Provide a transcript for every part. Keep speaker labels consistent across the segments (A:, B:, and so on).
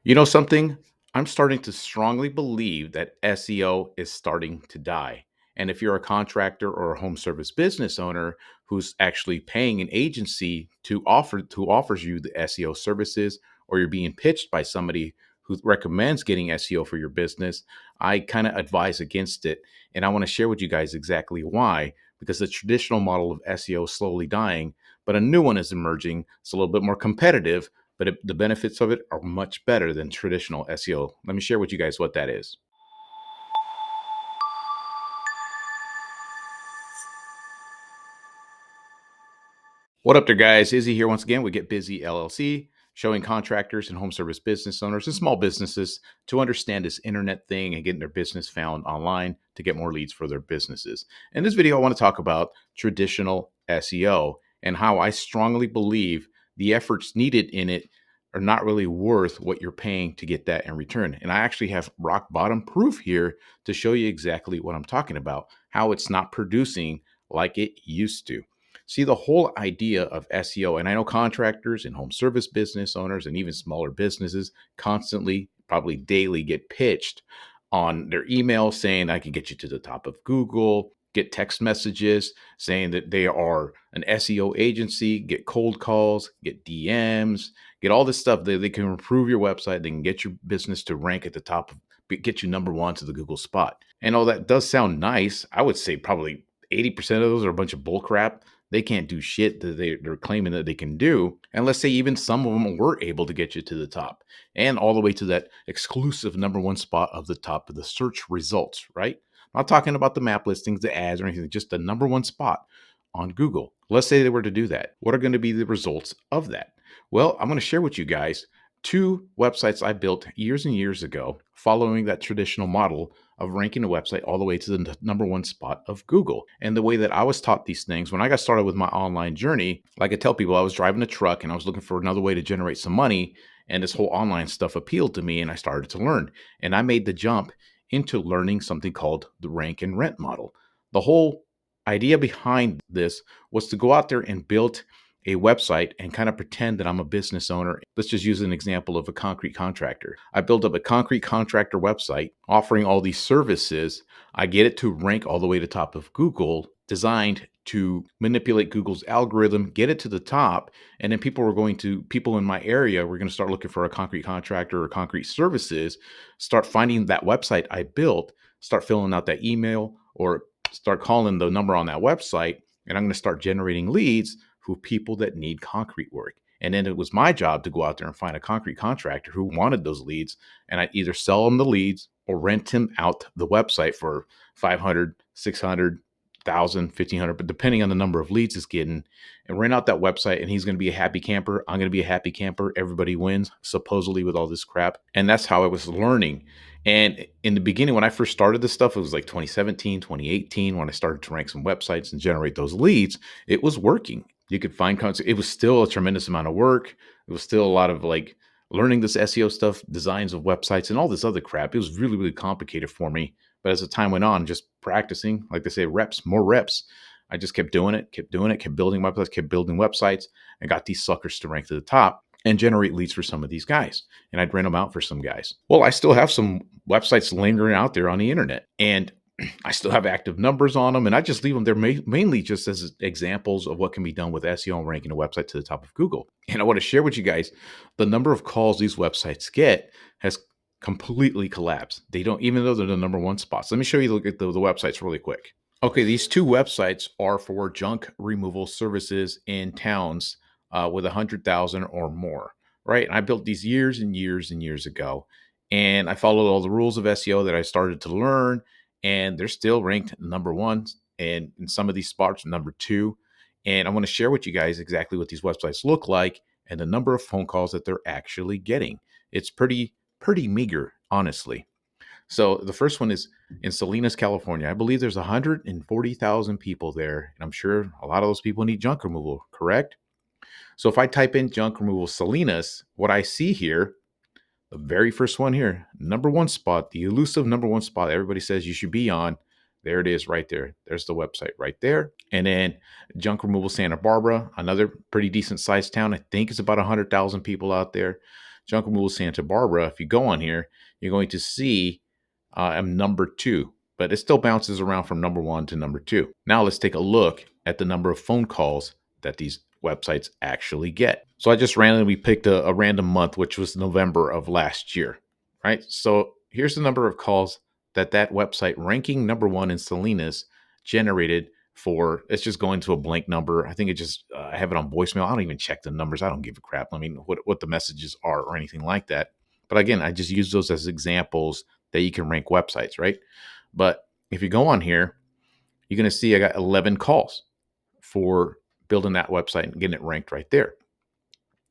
A: You know something? I'm starting to strongly believe that SEO is starting to die. And if you're a contractor or a home service business owner who's actually paying an agency to offer who offers you the SEO services, or you're being pitched by somebody who recommends getting SEO for your business, I kind of advise against it. And I want to share with you guys exactly why. Because the traditional model of SEO is slowly dying, but a new one is emerging. It's a little bit more competitive, but the benefits of it are much better than traditional SEO. Let me share with you guys what that is. What up there, guys? Izzy here once again with Get Busy LLC, showing contractors and home service business owners and small businesses to understand this internet thing and getting their business found online to get more leads for their businesses. In this video, I want to talk about traditional SEO and how I strongly believe the efforts needed in it are not really worth what you're paying to get that in return. And I actually have rock bottom proof here to show you exactly what I'm talking about, how it's not producing like it used to. See, the whole idea of SEO, and I know contractors and home service business owners and even smaller businesses constantly, probably daily, get pitched on their email saying, I can get you to the top of Google, get text messages saying that they are an SEO agency, get cold calls, get DMs, get all this stuff. They can improve your website, they can get your business to rank at the top of, get you number one to the Google spot. And all that does sound nice. I would say probably 80% of those are a bunch of bull crap. They can't do shit that they're claiming that they can do. And let's say even some of them were able to get you to the top and all the way to that exclusive number one spot of the top of the search results, right? I'm not talking about the map listings, the ads, or anything, just the number one spot on Google. Let's say they were to do that. What are going to be the results of that? Well, I'm going to share with you guys two websites I built years and years ago following that traditional model of ranking a website all the way to the number one spot of Google. And the way that I was taught these things when I got started with my online journey, like I tell people, I was driving a truck and I was looking for another way to generate some money. And this whole online stuff appealed to me and I started to learn. And I made the jump into learning something called the rank and rent model. The whole idea behind this was to go out there and build a website and kind of pretend that I'm a business owner. Let's just use an example of a concrete contractor. I built up a concrete contractor website offering all these services. I get it to rank all the way to the top of Google, designed to manipulate Google's algorithm, get it to the top, and then people in my area were going to start looking for a concrete contractor or concrete services, start finding that website I built, start filling out that email or start calling the number on that website, and I'm going to start generating leads who people that need concrete work. And then it was my job to go out there and find a concrete contractor who wanted those leads. And I'd either sell them the leads or rent him out the website for 500, 600, 1,000, 1,500, but depending on the number of leads it's getting, and rent out that website. And he's going to be a happy camper. I'm going to be a happy camper. Everybody wins, supposedly, with all this crap. And that's how I was learning. And in the beginning, when I first started this stuff, it was like 2017, 2018, when I started to rank some websites and generate those leads. It was working. You could find content. It was still a tremendous amount of work. It was still a lot of like learning this SEO stuff, designs of websites, and all this other crap. It was really, really complicated for me. But as the time went on, just practicing, like they say, reps, more reps. I just kept doing it, kept building websites, and got these suckers to rank to the top and generate leads for some of these guys. And I'd rent them out for some guys. Well, I still have some websites lingering out there on the internet. And I still have active numbers on them, and I just leave them there mainly just as examples of what can be done with SEO and ranking a website to the top of Google. And I want to share with you guys the number of calls these websites get has completely collapsed. They don't, even though they're the number one spots. Let me show you the websites really quick. Okay, these two websites are for junk removal services in towns with 100,000 or more, right? And I built these years and years and years ago, and I followed all the rules of SEO that I started to learn, and they're still ranked number one, and in some of these spots, number two. And I want to share with you guys exactly what these websites look like and the number of phone calls that they're actually getting. It's pretty meager, honestly. So the first one is in Salinas, California. I believe there's 140,000 people there, and I'm sure a lot of those people need junk removal, correct? So if I type in junk removal Salinas, what I see here, the very first one here, number one spot, the elusive number one spot everybody says you should be on. There it is right there. There's the website right there. And then junk removal Santa Barbara, another pretty decent sized town. I think it's about 100,000 people out there. Junk removal Santa Barbara, if you go on here, you're going to see I'm number 2, but it still bounces around from number 1 to number 2. Now let's take a look at the number of phone calls that these websites actually get. So I just randomly picked a random month, which was November of last year, right? So here's the number of calls that website ranking number 1 in Salinas generated for. It's just going to a blank number. I think it just I have it on voicemail. I don't even check the numbers. I don't give a crap. I mean, what the messages are or anything like that. But again, I just use those as examples that you can rank websites, right? But if you go on here, you're going to see I got 11 calls for building that website and getting it ranked right there.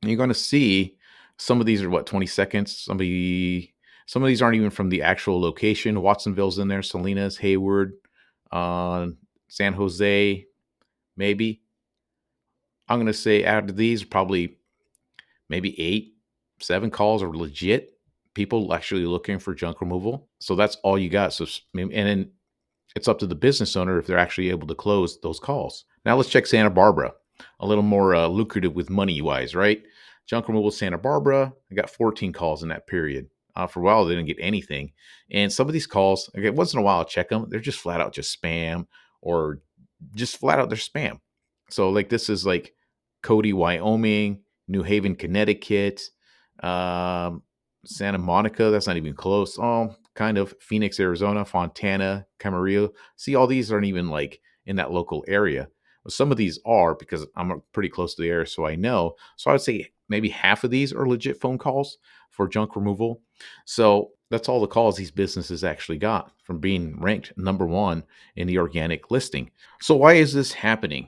A: And you're going to see some of these are 20 seconds. Some of these aren't even from the actual location. Watsonville's in there, Salinas, Hayward, San Jose, maybe. I'm going to say out of these, probably maybe 8, 7 calls are legit people actually looking for junk removal. So that's all you got. So, and then it's up to the business owner if they're actually able to close those calls. Now let's check Santa Barbara, a little more lucrative with money wise, right? Junk removal Santa Barbara, I got 14 calls in that period. For a while, they didn't get anything. And some of these calls, okay, once in a while, I check them. They're just flat out just spam or just flat out they're spam. So like this is like Cody, Wyoming, New Haven, Connecticut, um, Santa Monica. That's not even close. Oh, kind of Phoenix, Arizona, Fontana, Camarillo. See, all these aren't even like in that local area. Well, some of these are because I'm pretty close to the area, so I know. So I would say maybe half of these are legit phone calls for junk removal. So that's all the calls these businesses actually got from being ranked number 1 in the organic listing. So why is this happening?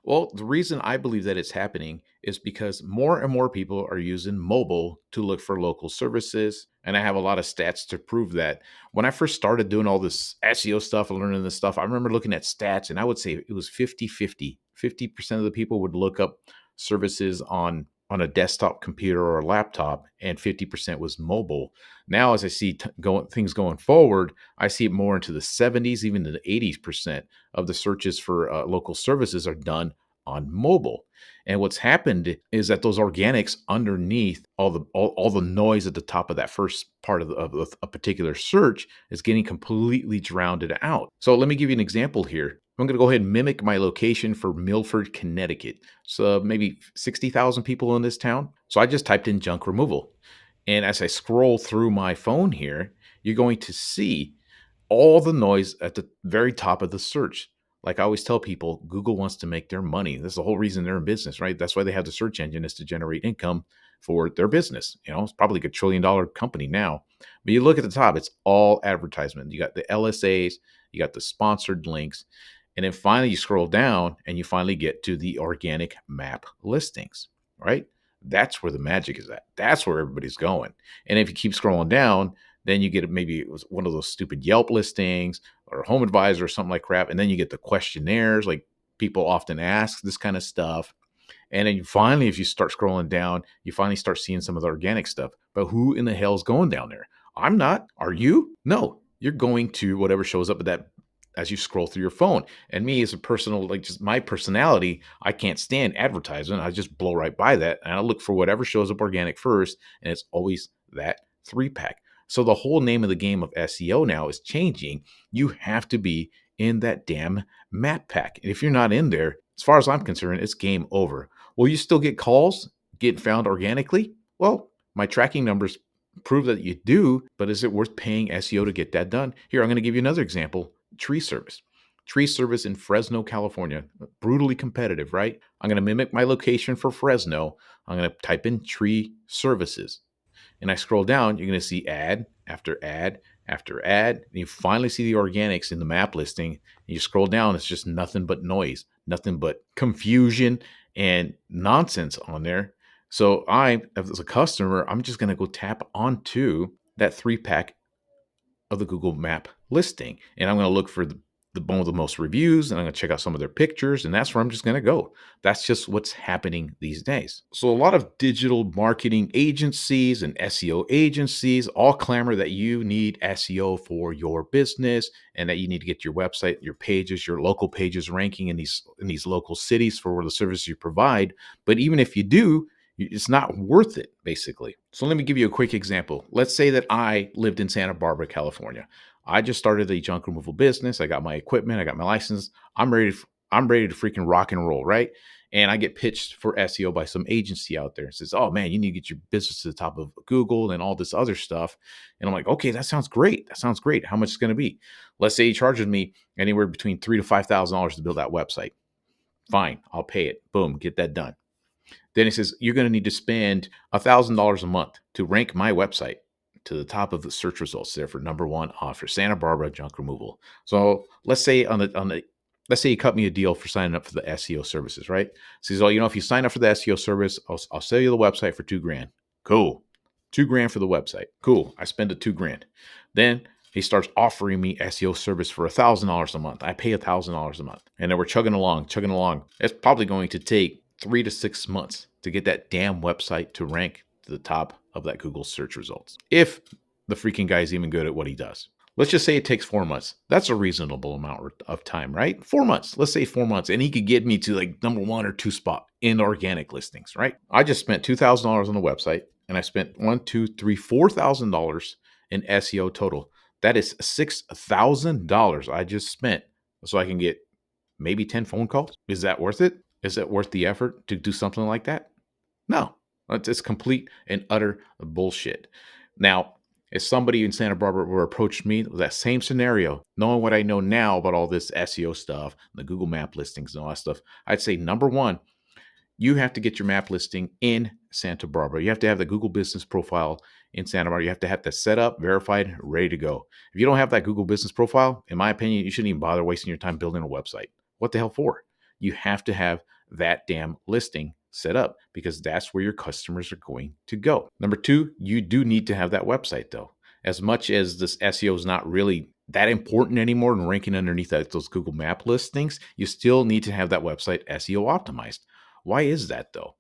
A: Well, the reason I believe that it's happening is because more and more people are using mobile to look for local services. And I have a lot of stats to prove that. When I first started doing all this SEO stuff and learning this stuff, I remember looking at stats and I would say it was 50-50. 50% of the people would look up services on a desktop computer or a laptop, and 50% was mobile. Now, as I see things going forward, I see it more into the 70s, even to the 80% of the searches for local services are done on mobile. And what's happened is that those organics underneath all the noise at the top of that first part of a particular search is getting completely drowned out. So let me give you an example here. I'm going to go ahead and mimic my location for Milford, Connecticut. So maybe 60,000 people in this town. So I just typed in junk removal. And as I scroll through my phone here, you're going to see all the noise at the very top of the search. Like I always tell people, Google wants to make their money. That's the whole reason they're in business, right? That's why they have the search engine, is to generate income for their business. You know, it's probably like $1 trillion company now. But you look at the top, it's all advertisement. You got the LSAs, you got the sponsored links, and then finally you scroll down and you finally get to the organic map listings, right? That's where the magic is at. That's where everybody's going. And if you keep scrolling down, then you get maybe it was one of those stupid Yelp listings or Home Advisor or something like crap. And then you get the questionnaires, like people often ask this kind of stuff. And then finally, if you start scrolling down, you finally start seeing some of the organic stuff. But who in the hell is going down there? I'm not. Are you? No. You're going to whatever shows up at that as you scroll through your phone. And me as a personal, like just my personality, I can't stand advertisement. I just blow right by that. And I look for whatever shows up organic first. And it's always that 3-pack. So the whole name of the game of SEO now is changing. You have to be in that damn map pack. And if you're not in there, as far as I'm concerned, it's game over. Will you still get calls, get found organically? Well, my tracking numbers prove that you do, but is it worth paying SEO to get that done? Here, I'm going to give you another example. Tree service. Tree service in Fresno, California. Brutally competitive, right? I'm going to mimic my location for Fresno. I'm going to type in tree services. And I scroll down, you're going to see ad after ad after ad. And you finally see the organics in the map listing. And you scroll down, it's just nothing but noise, nothing but confusion and nonsense on there. So I, as a customer, I'm just going to go tap onto that 3-pack of the Google Map listing. And I'm going to look for the one with the most reviews, and I'm going to check out some of their pictures, and that's where I'm just going to go. That's just what's happening these days. So a lot of digital marketing agencies and SEO agencies all clamor that you need SEO for your business and that you need to get your website, your pages, your local pages ranking in these local cities for the services you provide. But even if you do, It's not worth it, basically. So let me give you a quick example. Let's say that I lived in Santa Barbara, California. I just started a junk removal business. I got my equipment. I got my license. I'm ready to freaking rock and roll, right? And I get pitched for SEO by some agency out there and says, "Oh man, you need to get your business to the top of Google and all this other stuff." And I'm like, "Okay, that sounds great. That sounds great. How much is it going to be?" Let's say he charges me anywhere between $3,000 to $5,000 to build that website. Fine, I'll pay it. Boom, get that done. Then he says, "You're going to need to spend $1,000 a month to rank my website to the top of the search results there for number one offer, Santa Barbara junk removal." So let's say let's say you cut me a deal for signing up for the SEO services, right? So he's all, if you sign up for the SEO service, I'll sell you the website for $2,000. Cool. $2,000 for the website. Cool. I spend the $2,000. Then he starts offering me SEO service for $1,000 a month. I pay $1,000 a month. And then we're chugging along, chugging along. It's probably going to take 3 to 6 months to get that damn website to rank to the top of that Google search results. If the freaking guy is even good at what he does. Let's just say it takes 4 months. That's a reasonable amount of time, right? 4 months. Let's say 4 months. And he could get me to like number 1 or 2 spot in organic listings, right? I just spent $2,000 on the website and I spent $4,000 in SEO total. That is $6,000 I just spent so I can get maybe 10 phone calls. Is that worth it? Is it worth the effort to do something like that? No, it's complete and utter bullshit. Now, if somebody in Santa Barbara were approached me with that same scenario, knowing what I know now about all this SEO stuff, the Google map listings and all that stuff, I'd say number one, you have to get your map listing in Santa Barbara. You have to have the Google business profile in Santa Barbara. You have to have that set up, verified, ready to go. If you don't have that Google business profile, in my opinion, you shouldn't even bother wasting your time building a website. What the hell for? You have to have that damn listing set up because that's where your customers are going to go. Number two, you do need to have that website though. As much as this SEO is not really that important anymore and ranking underneath those Google map listings, you still need to have that website SEO optimized. Why is that though?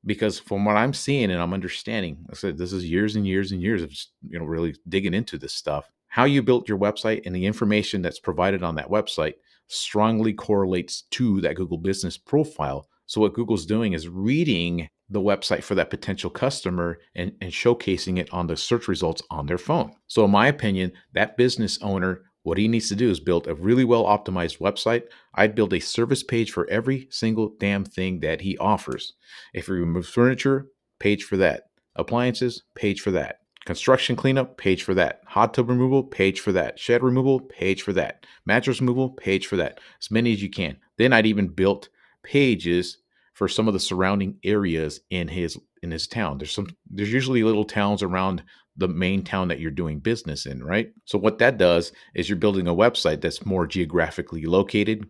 A: Because from what I'm seeing and I'm understanding, I said this is years and years and years of just, really digging into this stuff. How you built your website and the information that's provided on that website strongly correlates to that Google business profile. So what Google's doing is reading the website for that potential customer and showcasing it on the search results on their phone. So in my opinion, that business owner, what he needs to do is build a really well optimized website. I'd build a service page for every single damn thing that he offers. If he removes furniture, page for that. Appliances, page for that. Construction cleanup, page for that. Hot tub removal, page for that. Shed removal, page for that. Mattress removal, page for that. As many as you can. Then I'd even built pages for some of the surrounding areas in his town. There's usually little towns around the main town that you're doing business in, right? So what that does is you're building a website that's more geographically located.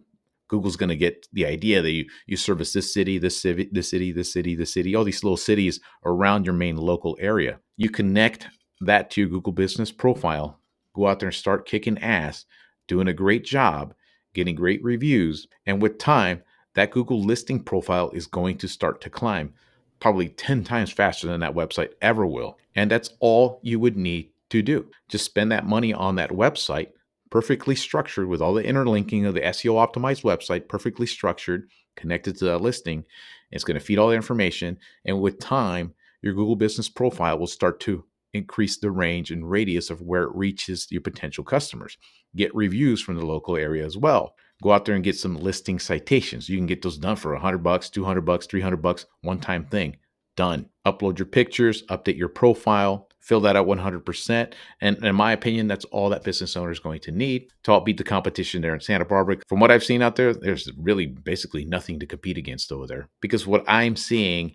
A: Google's going to get the idea that you service this city, this city, this city, this city, this city, all these little cities around your main local area. You connect that to your Google business profile, go out there and start kicking ass, doing a great job, getting great reviews. And with time, that Google listing profile is going to start to climb probably 10 times faster than that website ever will. And that's all you would need to do. Just spend that money on that website, perfectly structured with all the interlinking of the SEO optimized website, perfectly structured, connected to that listing. It's going to feed all the information. And with time, your Google business profile will start to increase the range and radius of where it reaches your potential customers. Get reviews from the local area as well. Go out there and get some listing citations. You can get those done for $100, $200, $300, one-time thing. Done. Upload your pictures, update your profile, fill that out 100%. And in my opinion, that's all that business owner is going to need to help beat the competition there in Santa Barbara. From what I've seen out there, there's really basically nothing to compete against over there. Because what I'm seeing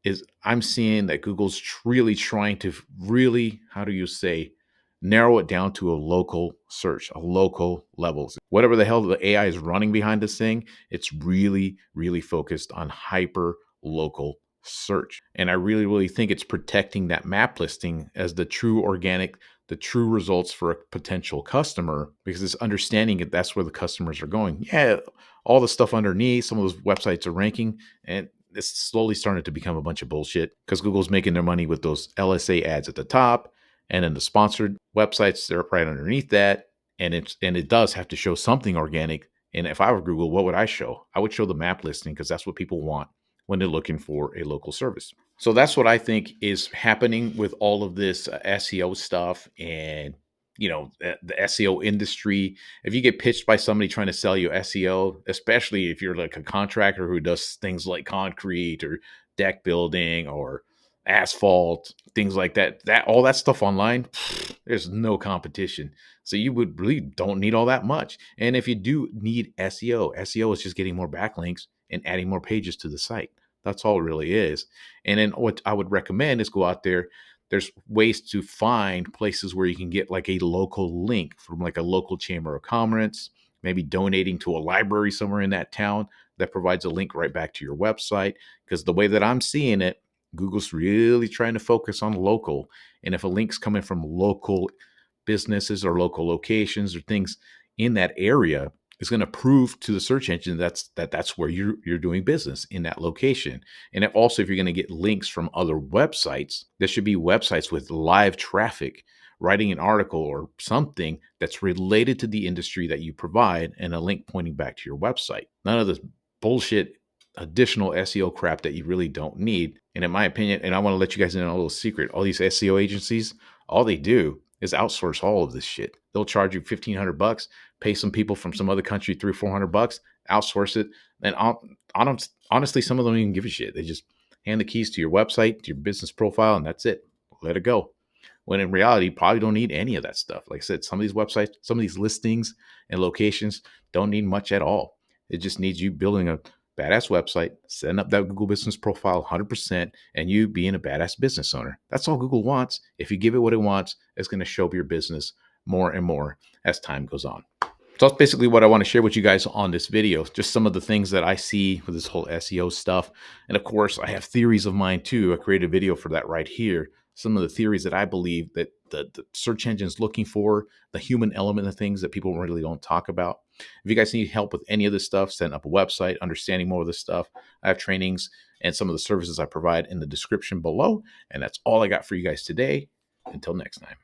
A: that Google's really trying to really, how do you say, narrow it down to a local search, a local levels. Whatever the hell the AI is running behind this thing, it's really, really focused on hyper local search. And I really, really think it's protecting that map listing as the true organic, the true results for a potential customer, because it's understanding that that's where the customers are going. Yeah, all the stuff underneath, some of those websites are ranking, and it's slowly starting to become a bunch of bullshit because Google's making their money with those LSA ads at the top, and then the sponsored websites, they're right underneath that. And it does have to show something organic. And if I were Google, what would I show? I would show the map listing because that's what people want. when they're looking for a local service. So that's what I think is happening with all of this SEO stuff and the SEO industry. If you get pitched by somebody trying to sell you SEO, especially if you're like a contractor who does things like concrete or deck building or asphalt, things like that all that stuff online, there's no competition. So you would really don't need all that much. And if you do need SEO is just getting more backlinks and adding more pages to the site. That's all it really is. And then what I would recommend is go out there. There's ways to find places where you can get like a local link from like a local chamber of commerce, maybe donating to a library somewhere in that town that provides a link right back to your website. Because the way that I'm seeing it, Google's really trying to focus on local. And if a link's coming from local businesses or local locations or things in that area, is going to prove to the search engine that's where you're doing business in that location. And also, if you're going to get links from other websites, there should be websites with live traffic writing an article or something that's related to the industry that you provide and a link pointing back to your website. None of this bullshit additional SEO crap that you really don't need. And in my opinion, and I want to let you guys in on a little secret, all these SEO agencies, all they do is outsource all of this shit. They'll charge you $1,500, pay some people from some other country $300-400, outsource it, and honestly, some of them don't even give a shit. They just hand the keys to your website, to your business profile, and that's it. Let it go. When in reality, you probably don't need any of that stuff. Like I said, some of these websites, some of these listings and locations don't need much at all. It just needs you building a badass website, setting up that Google business profile 100%, and you being a badass business owner. That's all Google wants. If you give it what it wants, it's going to show up your business more and more as time goes on. So that's basically what I want to share with you guys on this video. Just some of the things that I see with this whole SEO stuff. And of course, I have theories of mine too. I created a video for that right here. Some of the theories that I believe that the search engine is looking for, the human element of things that people really don't talk about. If you guys need help with any of this stuff, setting up a website, understanding more of this stuff, I have trainings and some of the services I provide in the description below. And that's all I got for you guys today. Until next time.